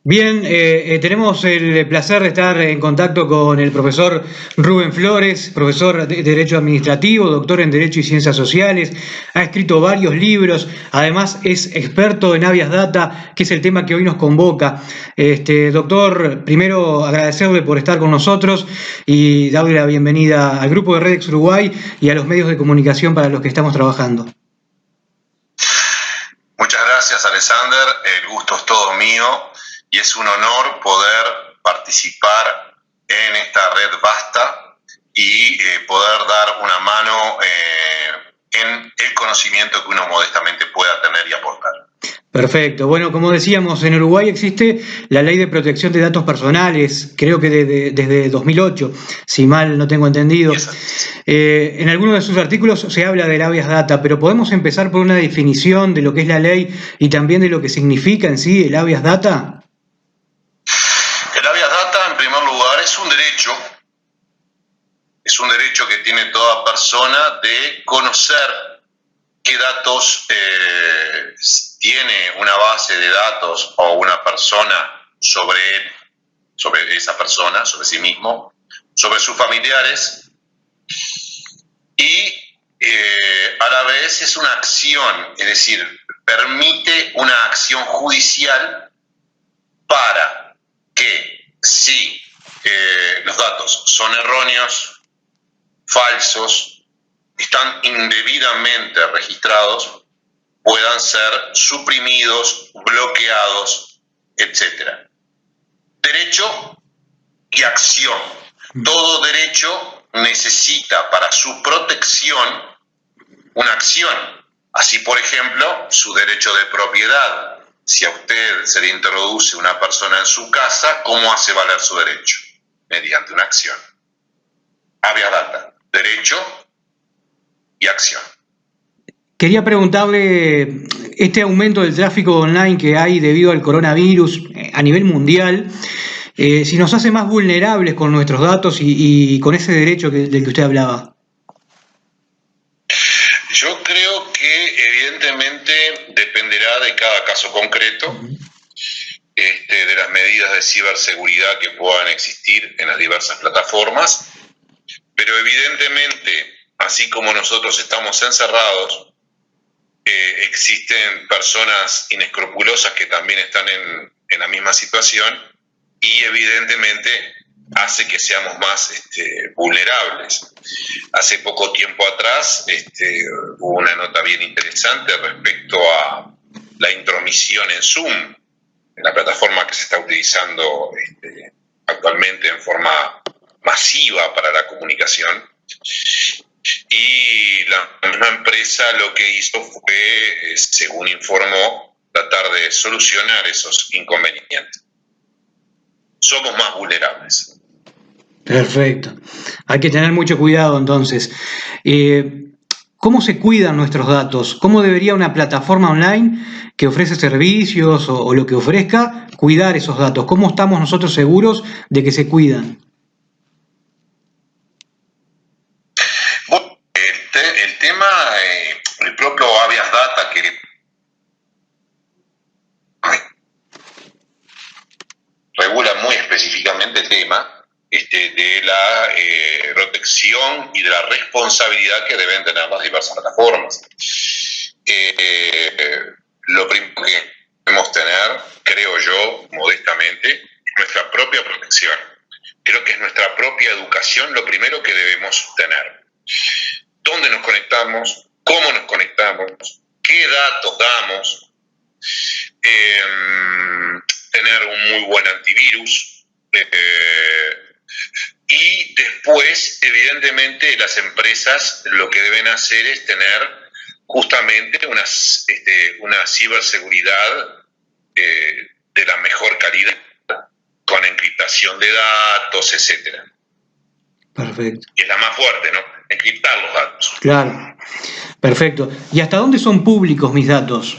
Bien, tenemos el placer de estar en contacto con el profesor Rubén Flores, profesor de Derecho Administrativo, doctor en Derecho y Ciencias Sociales, ha escrito varios libros, además es experto en habeas data, que es el tema que hoy nos convoca. Doctor, primero agradecerle por estar con nosotros y darle la bienvenida al grupo de Redex Uruguay y a los medios de comunicación para los que estamos trabajando. Muchas gracias, Alexander. El gusto es todo mío y es un honor poder participar en esta red vasta y poder dar una mano en el conocimiento que uno modestamente pueda tener y aportar. Perfecto. Bueno, como decíamos, en Uruguay existe la Ley de Protección de Datos Personales, creo que desde 2008, si mal no tengo entendido. En algunos de sus artículos se habla del habeas data, pero podemos empezar por una definición de lo que es la ley y también de lo que significa en sí el habeas data. El habeas data, en primer lugar, es un derecho que tiene toda persona de conocer qué datos tiene una base de datos o una persona sobre él, sobre esa persona, sobre sí mismo, sobre sus familiares, y a la vez es una acción, es decir, permite una acción judicial para que si los datos son erróneos, falsos, están indebidamente registrados, puedan ser suprimidos, bloqueados, etc. Derecho y acción. Todo derecho necesita para su protección una acción. Así, por ejemplo, su derecho de propiedad. Si a usted se le introduce una persona en su casa, ¿cómo hace valer su derecho? Mediante una acción. Habeas data, derecho y acción. Quería preguntarle, este aumento del tráfico online que hay debido al coronavirus a nivel mundial, si nos hace más vulnerables con nuestros datos y con ese derecho del que usted hablaba. Yo creo que evidentemente dependerá de cada caso concreto, de las medidas de ciberseguridad que puedan existir en las diversas plataformas, pero evidentemente, así como nosotros estamos encerrados, existen personas inescrupulosas que también están en la misma situación y evidentemente hace que seamos más vulnerables. Hace poco tiempo atrás hubo una nota bien interesante respecto a la intromisión en Zoom, en la plataforma que se está utilizando actualmente en forma masiva para la comunicación. Y la misma empresa lo que hizo fue, según informó, tratar de solucionar esos inconvenientes. Somos más vulnerables. Perfecto. Hay que tener mucho cuidado entonces. ¿Cómo se cuidan nuestros datos? ¿Cómo debería una plataforma online que ofrece servicios o lo que ofrezca cuidar esos datos? ¿Cómo estamos nosotros seguros de que se cuidan? Bueno, el tema, el propio habeas data que regula muy específicamente el tema de la protección y de la responsabilidad que deben tener las diversas plataformas. Lo primero que debemos tener, creo yo, modestamente, es nuestra propia protección. Creo que es nuestra propia educación lo primero que debemos tener. ¿Dónde nos conectamos? ¿Cómo nos conectamos? ¿Qué datos damos? Tener un muy buen antivirus. Y después, evidentemente, las empresas lo que deben hacer es tener justamente una ciberseguridad de la mejor calidad, con encriptación de datos, etcétera. Perfecto. Y es la más fuerte, ¿no? Encriptar los datos. Claro. Perfecto. ¿Y hasta dónde son públicos mis datos?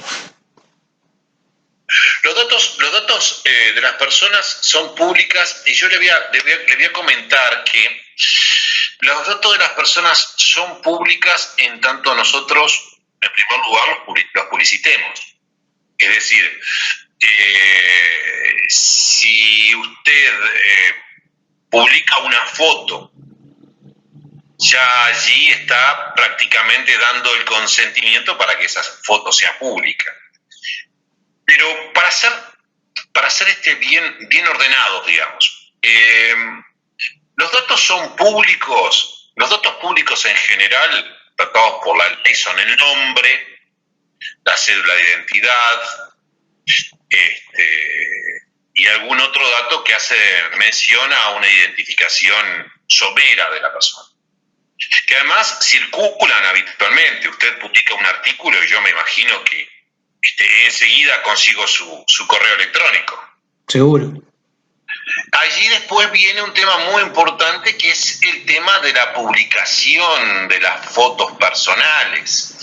Los datos de las personas son públicas y yo le voy a comentar que los datos de las personas son públicas en tanto nosotros, en primer lugar, los publicitemos. Es decir, si usted publica una foto, ya allí está prácticamente dando el consentimiento para que esa foto sea pública. Pero para ser bien ordenados, digamos, los datos son públicos, los datos públicos en general, tratados por la ley, son el nombre, la cédula de identidad, y algún otro dato que hace mención a una identificación somera de la persona, que además circulan habitualmente. Usted publica un artículo y yo me imagino que enseguida consigo su correo electrónico. Seguro. Allí después viene un tema muy importante, que es el tema de la publicación de las fotos personales.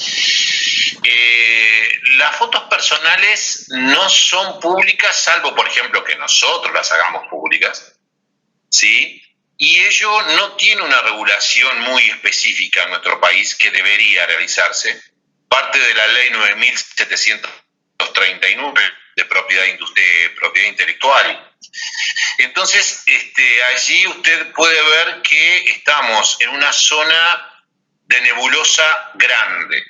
Las fotos personales no son públicas, salvo, por ejemplo, que nosotros las hagamos públicas, ¿sí? Y ello no tiene una regulación muy específica en nuestro país que debería realizarse, parte de la ley 9739 de propiedad intelectual. Entonces, allí usted puede ver que estamos en una zona de nebulosa grande.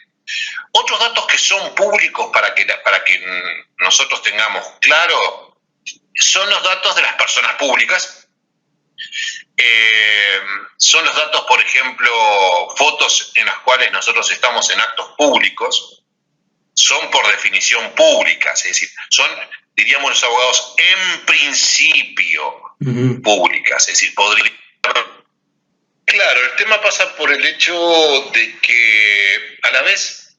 Otros datos que son públicos para que nosotros tengamos claro son los datos de las personas públicas. Son los datos, por ejemplo, fotos en las cuales nosotros estamos en actos públicos, son por definición públicas, es decir, son, diríamos los abogados, en principio públicas, es decir, podría... Claro, el tema pasa por el hecho de que a la vez,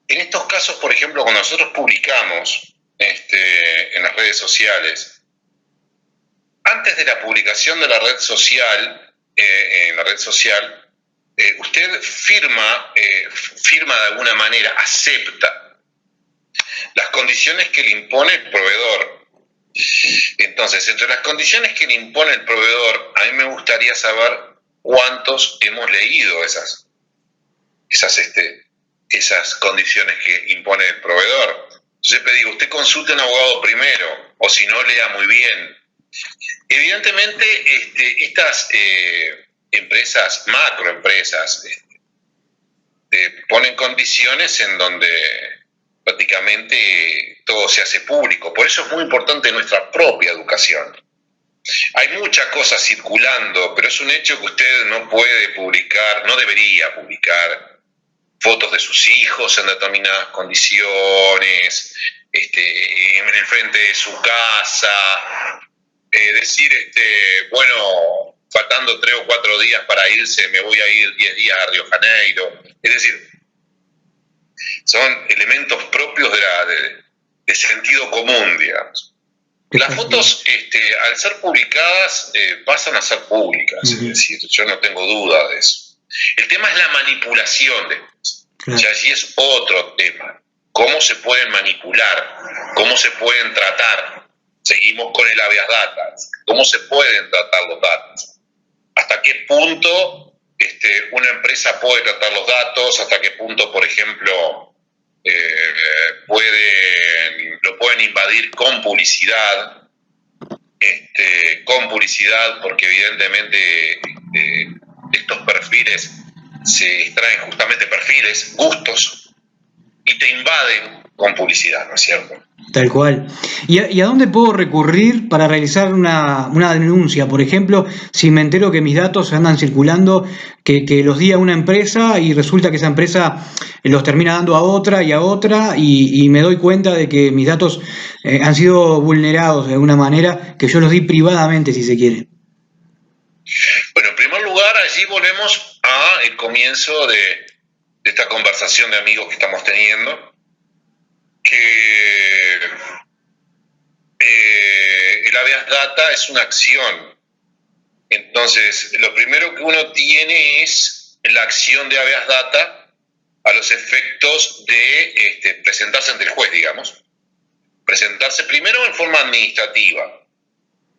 en estos casos, por ejemplo, cuando nosotros publicamos en las redes sociales, antes de la publicación de la red social, usted firma de alguna manera, acepta las condiciones que le impone el proveedor. Entonces, entre las condiciones que le impone el proveedor, a mí me gustaría saber cuántos hemos leído esas condiciones que impone el proveedor. Yo le digo, usted consulte a un abogado primero, o si no, lea muy bien. Evidentemente, estas empresas, macroempresas, ponen condiciones en donde prácticamente todo se hace público. Por eso es muy importante nuestra propia educación. Hay muchas cosas circulando, pero es un hecho que usted no puede publicar, no debería publicar fotos de sus hijos en determinadas condiciones, en el frente de su casa, decir, bueno, faltando 3 o 4 días para irse, me voy a ir 10 días a Río Janeiro. Es decir, son elementos propios de sentido común, digamos. Las fotos, al ser publicadas, pasan a ser públicas, es decir, yo no tengo duda de eso. El tema es la manipulación después. Claro. Y allí es otro tema. ¿Cómo se pueden manipular? ¿Cómo se pueden tratar? Seguimos con el habeas data. ¿Cómo se pueden tratar los datos? ¿Hasta qué punto una empresa puede tratar los datos? ¿Hasta qué punto, por ejemplo, lo pueden invadir con publicidad? Porque evidentemente estos perfiles se extraen justamente perfiles, gustos, y te invaden con publicidad, ¿no es cierto? Tal cual. ¿Y a dónde puedo recurrir para realizar una denuncia? Por ejemplo, si me entero que mis datos andan circulando, que los di a una empresa y resulta que esa empresa los termina dando a otra y me doy cuenta de que mis datos han sido vulnerados de alguna manera, que yo los di privadamente, si se quiere. Bueno, en primer lugar, allí volvemos al comienzo de esta conversación de amigos que estamos teniendo, que el habeas data es una acción. Entonces, lo primero que uno tiene es la acción de habeas data a los efectos de presentarse ante el juez, digamos. Presentarse primero en forma administrativa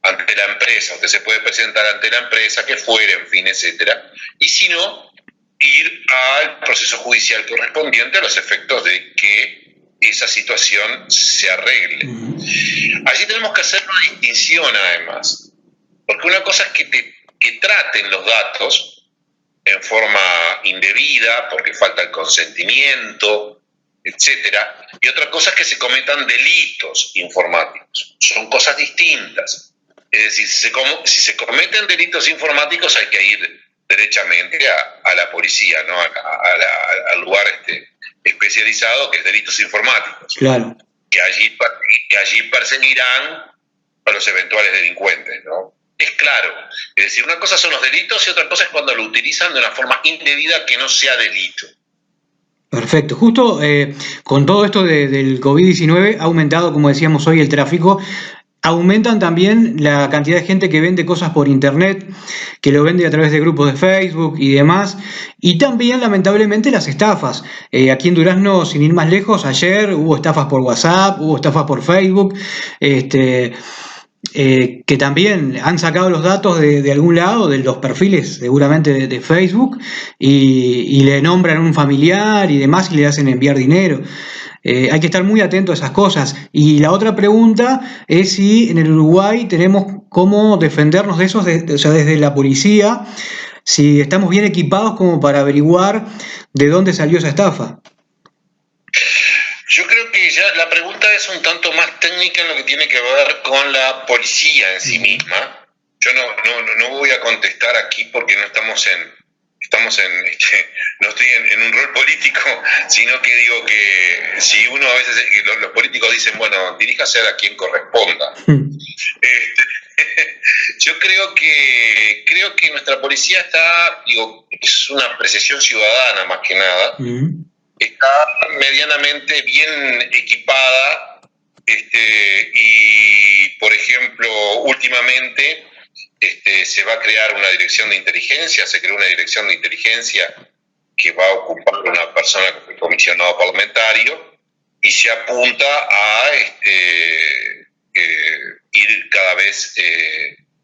ante la empresa. Usted se puede presentar ante la empresa, que fuere, en fin, etcétera. Y si no, ir al proceso judicial correspondiente a los efectos de que esa situación se arregle. Allí tenemos que hacer una distinción además, porque una cosa es que traten los datos en forma indebida, porque falta el consentimiento, etcétera, y otra cosa es que se cometan delitos informáticos. Son cosas distintas. Es decir, si se cometen delitos informáticos hay que ir derechamente a la policía, ¿no? Al lugar especializado que es delitos informáticos. Claro. Que allí perseguirán a los eventuales delincuentes, ¿no? Es claro. Es decir, una cosa son los delitos y otra cosa es cuando lo utilizan de una forma indebida que no sea delito. Perfecto. Justo con todo esto del COVID-19 ha aumentado, como decíamos hoy, el tráfico. Aumentan también la cantidad de gente que vende cosas por internet, que lo vende a través de grupos de Facebook y demás. Y también, lamentablemente, las estafas. Aquí en Durazno, sin ir más lejos, ayer hubo estafas por WhatsApp, hubo estafas por Facebook. Que también han sacado los datos de algún lado, de los perfiles seguramente de Facebook, y le nombran a un familiar y demás y le hacen enviar dinero. Hay que estar muy atento a esas cosas. Y la otra pregunta es si en el Uruguay tenemos cómo defendernos de eso, o sea, desde la policía, si estamos bien equipados como para averiguar de dónde salió esa estafa. Yo creo que ya la pregunta es un tanto más técnica en lo que tiene que ver con la policía en sí misma. Yo no voy a contestar aquí porque no estamos no estoy en un rol político, sino que digo que si uno a veces, los políticos dicen, bueno, diríjase a quien corresponda. Yo creo que nuestra policía es una apreciación ciudadana más que nada. Está medianamente bien equipada y, por ejemplo, últimamente se va a crear una dirección de inteligencia, se creó una dirección de inteligencia que va a ocupar una persona como comisionado parlamentario y se apunta a ir cada vez,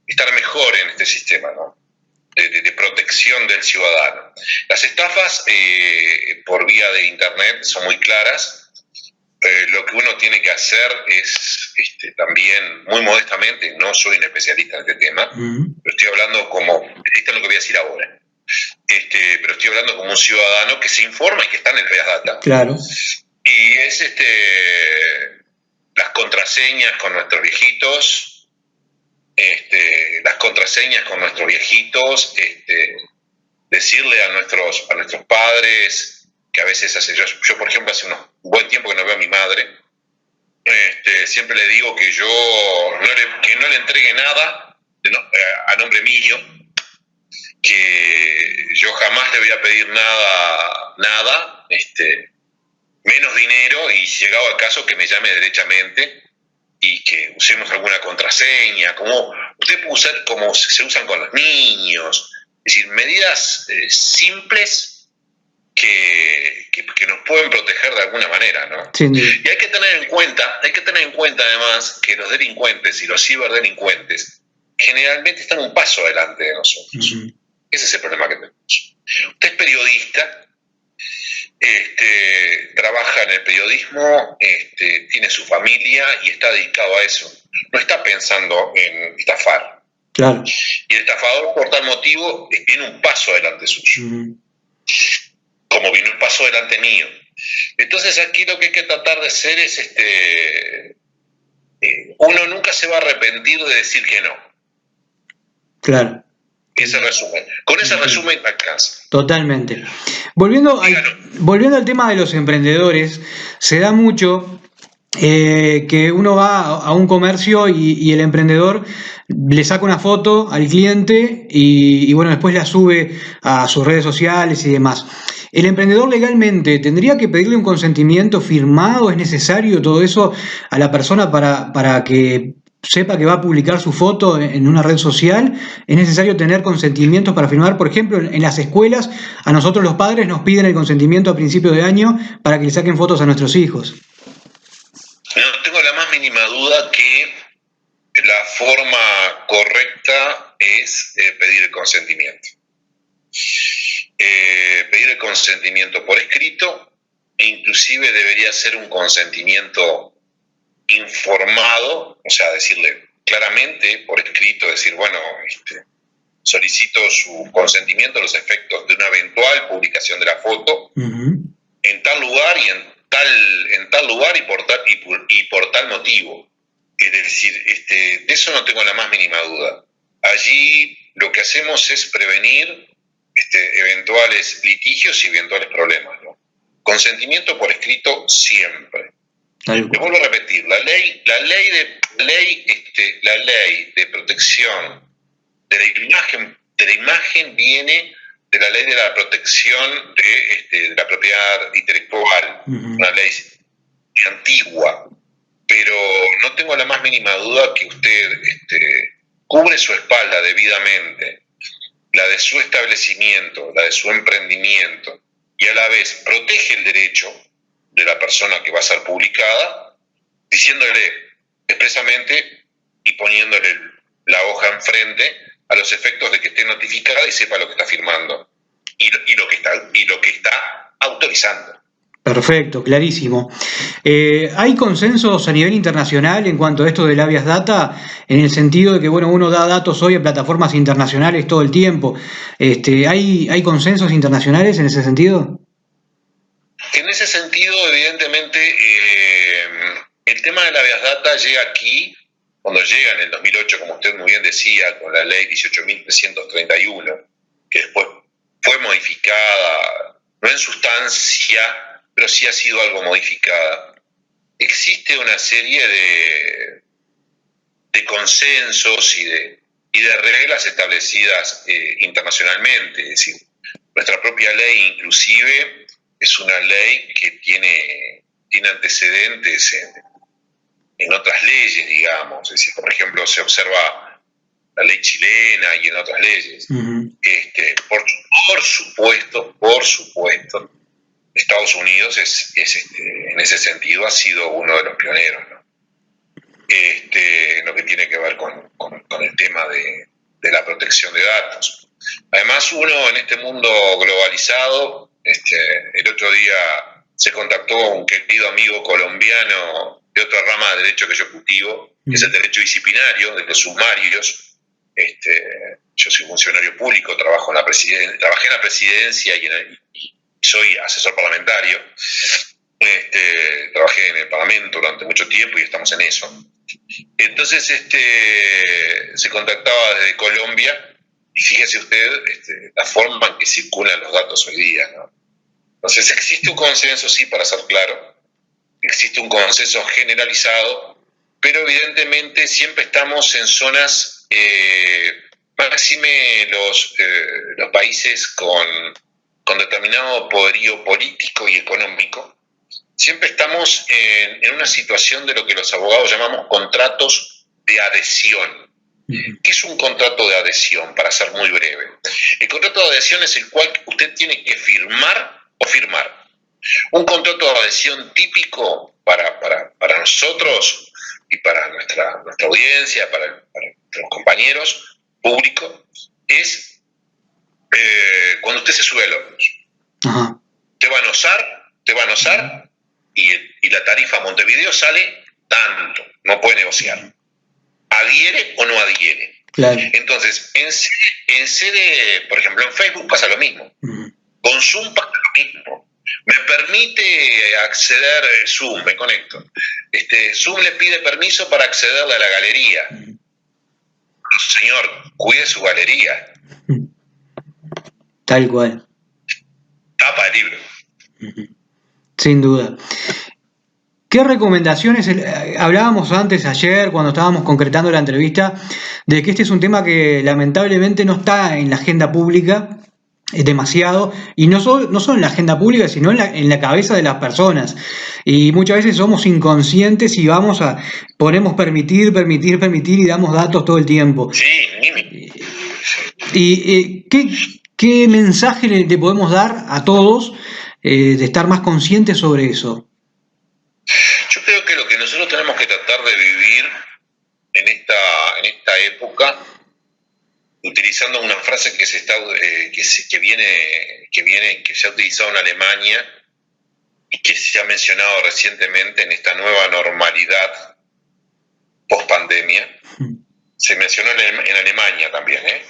estar mejor en este sistema, ¿no? De protección del ciudadano. Las estafas por vía de internet son muy claras. Lo que uno tiene que hacer es también, muy modestamente, no soy un especialista en este tema, pero estoy hablando esto es lo que voy a decir ahora, pero estoy hablando como un ciudadano que se informa y que está en el Reas Data. Claro. Y es las contraseñas con nuestros viejitos, decirle a nuestros padres que a veces yo por ejemplo hace un buen tiempo que no veo a mi madre, siempre le digo que que no le entregue nada a nombre mío, que yo jamás le voy a pedir nada, menos dinero, y si llegado al caso que me llame derechamente y que usemos alguna contraseña, como usted puede usar, como se usan con los niños, es decir, medidas simples que nos pueden proteger de alguna manera, ¿no? Sí. Y hay que tener en cuenta además que los delincuentes y los ciberdelincuentes generalmente están un paso adelante de nosotros. Ese es el problema que tenemos. Usted es periodista, trabaja en el periodismo, tiene su familia y está dedicado a eso. No está pensando en estafar. Claro. Y el estafador, por tal motivo, viene un paso adelante suyo. Como viene un paso adelante mío. Entonces aquí lo que hay que tratar de hacer es, uno nunca se va a arrepentir de decir que no. Claro. Ese resumen. Con ese resumen alcanza. Totalmente. Volviendo al tema de los emprendedores, se da mucho que uno va a un comercio y el emprendedor le saca una foto al cliente y bueno, después la sube a sus redes sociales y demás. ¿El emprendedor legalmente tendría que pedirle un consentimiento firmado? ¿Es necesario todo eso a la persona para que sepa que va a publicar su foto en una red social? ¿Es necesario tener consentimientos para firmar? Por ejemplo, en las escuelas, a nosotros los padres nos piden el consentimiento a principio de año para que le saquen fotos a nuestros hijos. No tengo la más mínima duda que la forma correcta es pedir el consentimiento. Pedir el consentimiento por escrito, e inclusive debería ser un consentimiento informado, o sea, decirle claramente por escrito, decir, bueno, solicito su consentimiento a los efectos de una eventual publicación de la foto en tal lugar y en tal lugar y por tal motivo. Es decir, de eso no tengo la más mínima duda. Allí lo que hacemos es prevenir eventuales litigios y eventuales problemas, ¿no? Consentimiento por escrito siempre. Le vuelvo a repetir, la ley de protección de la imagen viene de la ley de la protección de la propiedad intelectual, una ley antigua, pero no tengo la más mínima duda que usted cubre su espalda debidamente, la de su establecimiento, la de su emprendimiento, y a la vez protege el derecho de la persona que va a ser publicada, diciéndole expresamente y poniéndole la hoja enfrente a los efectos de que esté notificada y sepa lo que está firmando y lo que está autorizando. Perfecto, clarísimo. ¿Hay consensos a nivel internacional en cuanto a esto del habeas data? En el sentido de que, bueno, uno da datos hoy a plataformas internacionales todo el tiempo. ¿Hay consensos internacionales en ese sentido? En ese sentido, evidentemente, el tema del habeas data llega aquí, cuando llega en el 2008, como usted muy bien decía, con la ley 18.331, que después fue modificada, no en sustancia, pero sí ha sido algo modificada. Existe una serie de consensos y de reglas establecidas internacionalmente, es decir, nuestra propia ley inclusive es una ley que tiene antecedentes en otras leyes, digamos, es decir, por ejemplo, se observa la ley chilena y en otras leyes. Por supuesto, Estados Unidos en ese sentido ha sido uno de los pioneros, ¿no? En lo que tiene que ver con el tema de la protección de datos. Además, uno en este mundo globalizado, el otro día se contactó a un querido amigo colombiano de otra rama de derecho que yo cultivo, que es el derecho disciplinario, de los sumarios. Yo soy funcionario público, trabajé en la presidencia y soy asesor parlamentario. Trabajé en el Parlamento durante mucho tiempo y estamos en eso. Entonces se contactaba desde Colombia y fíjese usted la forma en que circulan los datos hoy día, ¿no? Entonces existe un consenso, sí, para ser claro, existe un consenso generalizado, pero evidentemente siempre estamos en zonas, máxime los países con determinado poderío político y económico, siempre estamos en una situación de lo que los abogados llamamos contratos de adhesión. ¿Qué es un contrato de adhesión? Para ser muy breve. El contrato de adhesión es el cual usted tiene que firmar o firmar. Un contrato de adhesión típico para nosotros y para nuestra audiencia, para los compañeros públicos, es cuando usted se sube al ómnibus. Te van a osar y la tarifa Montevideo sale tanto, no puede negociar. ¿Adhiere o no adhiere? Claro. Entonces, en sede, por ejemplo, en Facebook pasa lo mismo. Con Zoom pasa lo mismo. Me permite acceder, Zoom, me conecto. Zoom le pide permiso para acceder a la galería. Señor, cuide su galería. Tal cual. Tapa el libro. Sin duda. ¿Qué recomendaciones? Hablábamos antes, ayer, cuando estábamos concretando la entrevista, de que este es un tema que lamentablemente no está en la agenda pública demasiado, y no solo en la agenda pública, sino en la cabeza de las personas. Y muchas veces somos inconscientes y ponemos permitir y damos datos todo el tiempo. Sí, ¿Y qué mensaje le podemos dar a todos de estar más conscientes sobre eso? Yo creo que lo que nosotros tenemos que tratar de vivir en esta época, utilizando una frase que se ha utilizado en Alemania, y que se ha mencionado recientemente en esta nueva normalidad post-pandemia. Se mencionó en Alemania también, ¿eh?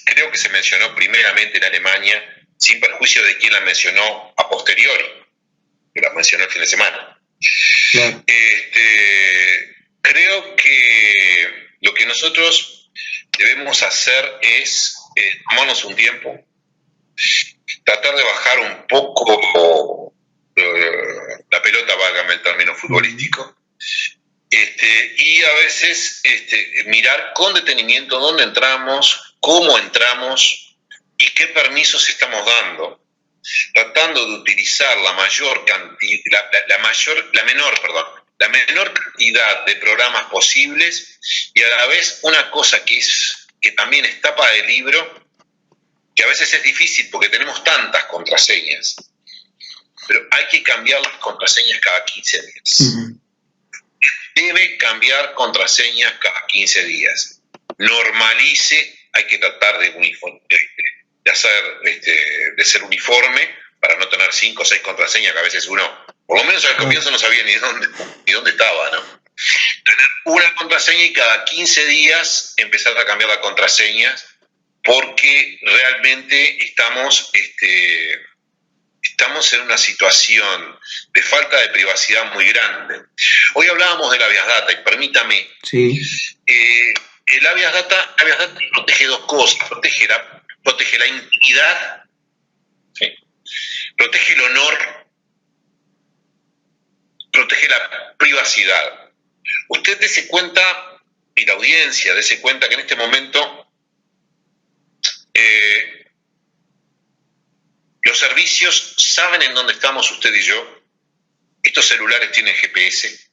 Creo que se mencionó primeramente en Alemania, sin perjuicio de quién la mencionó a posteriori, que la mencionó el fin de semana. Claro. Creo que lo que nosotros debemos hacer es tomarnos un tiempo, tratar de bajar un poco la pelota, válgame el término futbolístico, y a veces mirar con detenimiento dónde entramos, cómo entramos y qué permisos estamos dando, tratando de utilizar la menor cantidad de programas posibles, y a la vez una cosa que también es tapa de libro, que a veces es difícil porque tenemos tantas contraseñas, pero hay que cambiar las contraseñas cada 15 días. Uh-huh. Debe cambiar contraseñas cada 15 días. Normalice, hay que tratar de ser uniforme para no tener 5 o 6 contraseñas, que a veces uno, por lo menos al comienzo, no sabía ni dónde estaba, ¿no? Tener una contraseña y cada 15 días empezar a cambiar las contraseñas, porque realmente estamos en una situación de falta de privacidad muy grande. Hoy hablábamos del habeas data, y permítame, sí. El habeas data protege dos cosas: protege la intimidad, ¿sí? Protege el honor, protege la privacidad. Usted dése cuenta, y la audiencia dése cuenta, que en este momento los servicios saben en dónde estamos usted y yo. Estos celulares tienen GPS.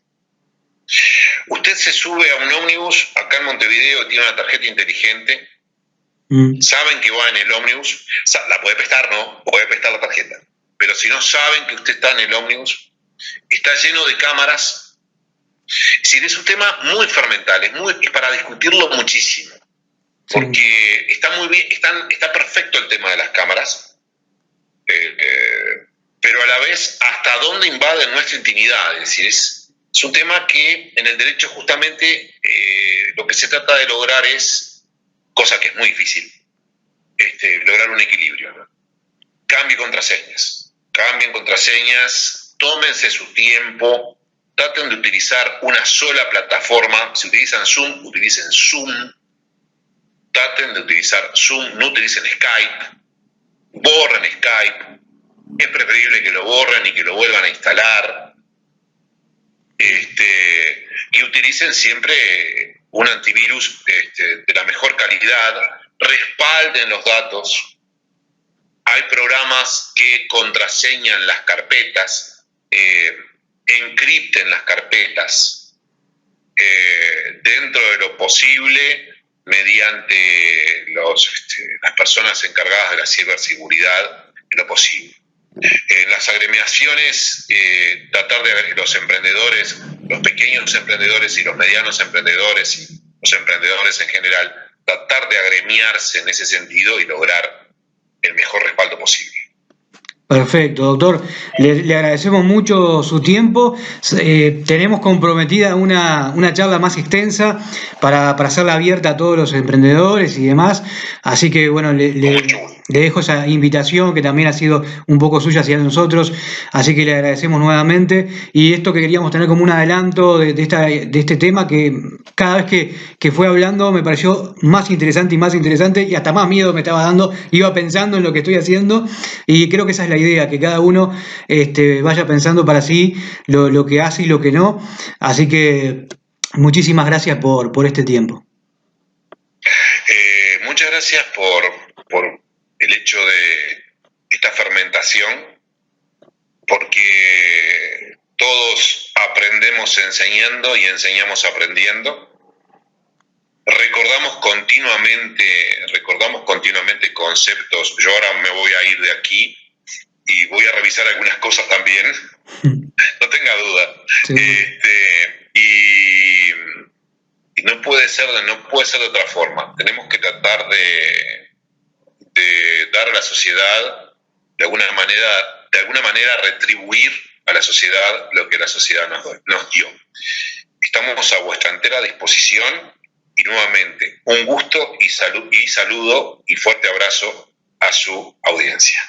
Usted se sube a un ómnibus acá en Montevideo y tiene una tarjeta inteligente. Saben que va en el ómnibus. La puede prestar, ¿no? Puede prestar la tarjeta. Pero si no saben que usted está en el ómnibus, está lleno de cámaras. Es decir, es un tema muy fermental, es para discutirlo muchísimo. Porque está muy bien, está perfecto el tema de las cámaras. Pero a la vez, ¿hasta dónde invaden nuestra intimidad? Es decir, es un tema que en el derecho justamente lo que se trata de lograr es, cosa que es muy difícil, lograr un equilibrio, ¿no? Cambien contraseñas, tómense su tiempo, traten de utilizar una sola plataforma. Si utilizan Zoom, utilicen Zoom. Traten de utilizar Zoom, no utilicen Skype. Borren Skype. Es preferible que lo borren y que lo vuelvan a instalar. Y utilicen siempre un antivirus de la mejor calidad. Respalden los datos. Hay programas que contraseñan las carpetas, encripten las carpetas dentro de lo posible, mediante las personas encargadas de la ciberseguridad, en lo posible. En las agremiaciones, tratar de los emprendedores, los pequeños emprendedores y los medianos emprendedores y los emprendedores en general, tratar de agremiarse en ese sentido y lograr el mejor respaldo posible. Perfecto, doctor. Le agradecemos mucho su tiempo. Tenemos comprometida una charla más extensa para hacerla abierta a todos los emprendedores y demás. Así que, bueno, le dejo esa invitación que también ha sido un poco suya hacia nosotros. Así que le agradecemos nuevamente. Y esto que queríamos tener como un adelanto de este tema, que cada vez que fue hablando me pareció más interesante y hasta más miedo me estaba dando. Iba pensando en lo que estoy haciendo y creo que esa es la idea, que cada uno vaya pensando para sí lo que hace y lo que no. Así que muchísimas gracias por este tiempo. Muchas gracias por el hecho de esta fermentación, porque todos aprendemos enseñando y enseñamos aprendiendo. Recordamos continuamente conceptos. Yo ahora me voy a ir de aquí y voy a revisar algunas cosas también, no tenga duda. Sí. Y no puede ser de otra forma. Tenemos que tratar de dar a la sociedad de alguna manera retribuir a la sociedad lo que la sociedad nos dio. Estamos a vuestra entera disposición y nuevamente un gusto y saludo y fuerte abrazo a su audiencia.